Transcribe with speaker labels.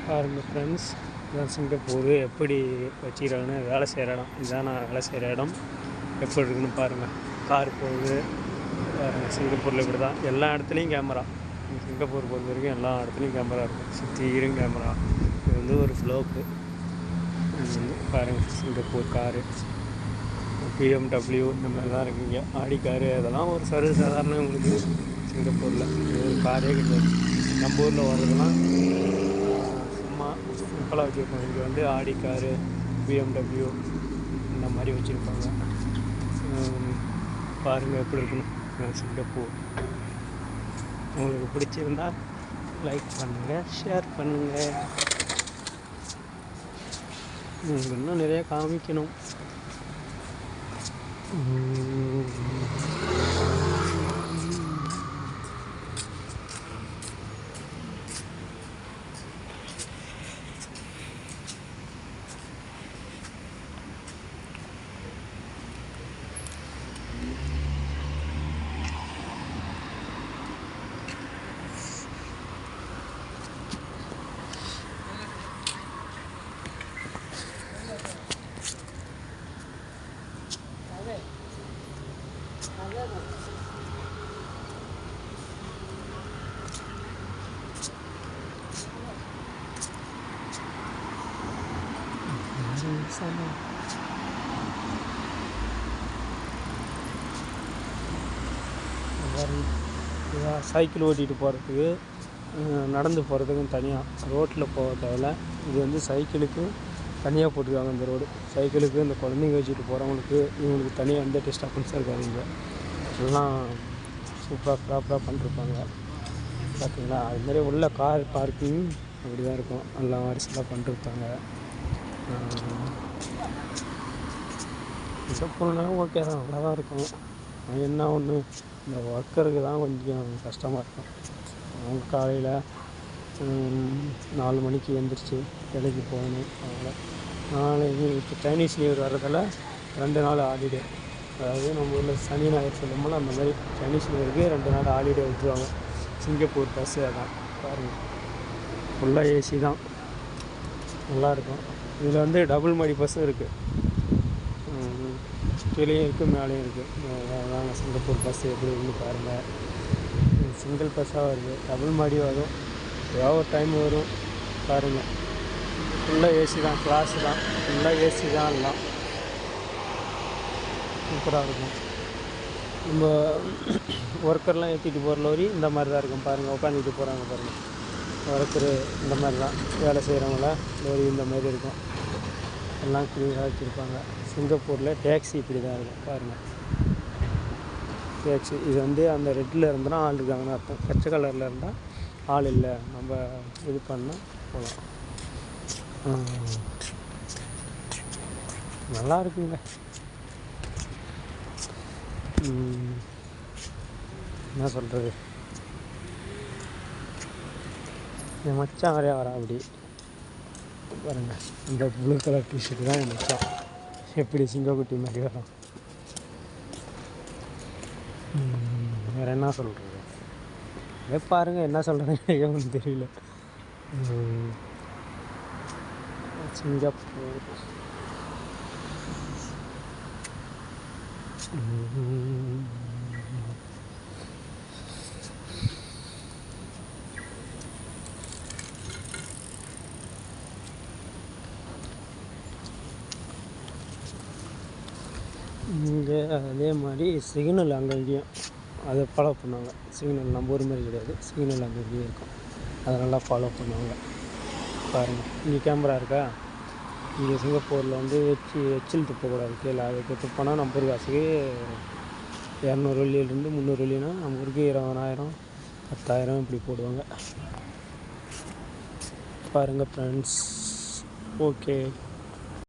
Speaker 1: பாருங்கள் ஃப்ரெண்ட்ஸ், இதான் சிங்கப்பூர் எப்படி வச்சுக்கிறாங்கன்னு. வேலை செய்கிற இடம் இதான். நான் வேலை செய்கிற இடம் எப்படி இருக்குன்னு பாருங்கள். கார் போகுது பாருங்கள். சிங்கப்பூரில் இப்படி தான் எல்லா இடத்துலையும் கேமரா. சிங்கப்பூர் பொறுத்த வரைக்கும் எல்லா இடத்துலையும் கேமரா இருக்கும், சுற்றியும் கேமரா. இது வந்து ஒரு ஃப்ளோக்கு. இது வந்து பாருங்கள், சிங்கப்பூர் காரு BMW இந்த மாதிரி தான் இருக்குங்க. ஆடி காரு அதெல்லாம் ஒரு சாதாரண உங்களுக்கு சிங்கப்பூரில் இது ஒரு காரே கிடையாது. நம்ம ஊரில் வர்றதுலாம் சும்மா சிம்பிளாக வச்சுருப்பாங்க. இங்கே வந்து ஆடி காரு BMW இந்த மாதிரி வச்சுருப்பாங்க. பாருங்கள் எப்படி இருக்கணும் சிங்கப்பூர். உங்களுக்கு பிடிச்சிருந்தா லைக் பண்ணுங்கள், ஷேர் பண்ணுங்கள். உங்களுக்கு இன்னும் நிறையா காமிக்கணும். சைக்கிள் ஓட்டிகிட்டு போகிறதுக்கு, நடந்து போகிறதுக்கும் தனியாக ரோட்டில் போக தேவையில்ல. இது வந்து சைக்கிளுக்கு தனியாக போட்டுருக்காங்க இந்த ரோடு. சைக்கிளுக்கு இந்த குழந்தைங்க வச்சுட்டு போகிறவங்களுக்கு இவங்களுக்கு தனியாக எந்த டிஸ்டர்பன்ஸும் இருக்காது. இங்கே எல்லாம் சூப்பராக ப்ராப்பராக பண்ணிருப்பாங்க பார்த்தீங்களா. அதுமாதிரி உள்ள கார் பார்க்கிங் அப்படி தான் இருக்கும், எல்லாம் வரிசையாக பண்ணிருப்பாங்க. சிங்கப்பூர்னாலும் ஓகே தான், நல்லா தான் இருக்கும். என்ன ஒன்று, இந்த ஒர்க்கருக்கு தான் கொஞ்சம் கஷ்டமாக இருக்கும். அவங்க காலையில் 4 மணிக்கு எழுந்திரிச்சி வேலைக்கு போகணும். அதனால் நாளைக்கு இப்போ சைனீஸ் நியூ இயர் வர்றதால 2 நாள் ஹாலிடே. அதாவது நம்ம ஊரில் சனி ஞாயிறு சொல்லும்போது அந்த மாதிரி சைனீஸ் நியூ இயருக்கு 2 நாள் ஹாலிடே விட்டுருவாங்க. சிங்கப்பூர் பஸ்ஸு அதான் பாருங்கள், ஃபுல்லாக ஏசி தான், நல்லாயிருக்கும். இதில் வந்து டபுள் மாடி பஸ்ஸும் இருக்குது, கீழேயும் இருக்குது மேலேயும் இருக்குது. வாங்க சிங்கப்பூர் பஸ் எப்படி இருக்குன்னு பாருங்கள். சிங்கிள் பஸ்ஸாக வருது, டபுள் மாடி வரும், ஏதாவது ஒரு டைம் வரும் பாருங்கள். ஃபுல்லாக ஏசி தான், கிளாஸு தான், ஃபுல்லாக ஏசி தான், எல்லாம் சூப்பராக இருக்கும். நம்ம ஒர்க்கர்லாம் ஏற்றிட்டு போகிற லோரி இந்த மாதிரி தான் இருக்கும் பாருங்கள். உட்காந்துட்டு போகிறாங்க பாருங்கள், ஒர்க்கரு இந்த மாதிரி தான் வேலை செய்கிறவங்கள லோரி இந்த மாதிரி இருக்கும், எல்லாம் க்ளீனாக வச்சுருப்பாங்க. சிங்கப்பூரில் டேக்ஸி இப்படி தான் இருக்கும் பாருங்கள். டேக்ஸி இது வந்து அந்த ரெட்டில் இருந்தனா ஆள் இருக்காங்கன்னு அர்த்தம், பச்சை கலரில் இருந்தால் ஆள் இல்லை, நம்ம இது பண்ணால் போகலாம். நல்லா இருக்குங்க. என்ன சொல்கிறது, என் மச்சான் வரையா வரா அப்படி பாருங்கள். இந்த ப்ளூ கலர் டிஷர்ட்டு தான் என் மச்சான், எப்படி சிங்கக்குட்டி மாதிரி வரும். வேறு என்ன சொல்கிறது, அதே பாருங்கள், என்ன சொல்கிறதுன்னு ஒன்றும் தெரியல. சிங்கப்பூர் இங்கே அதே மாதிரி சிக்னல் அங்கே இங்கேயும் அதை ஃபாலோ பண்ணுவாங்க. சிக்னல் நம்ம ஊர் மாதிரி கிடையாது, சிக்னல் அங்கே இங்கேயும் இருக்கும், அதை நல்லா ஃபாலோ பண்ணுவாங்க பாருங்கள். இங்கே கேமரா இருக்கா. இங்கே சிங்கப்பூரில் வந்து எச்சில் துப்பக்கூடாது கீழே. அதுக்கு துப்பினா நம்ம ஊர் காசுக்கு 200 வெள்ளியிலேருந்து 300 வெள்ளினா நம்ம ஊருக்கு 20,000 10,000 இப்படி போடுவாங்க பாருங்கள் ஃப்ரெண்ட்ஸ். ஓகே.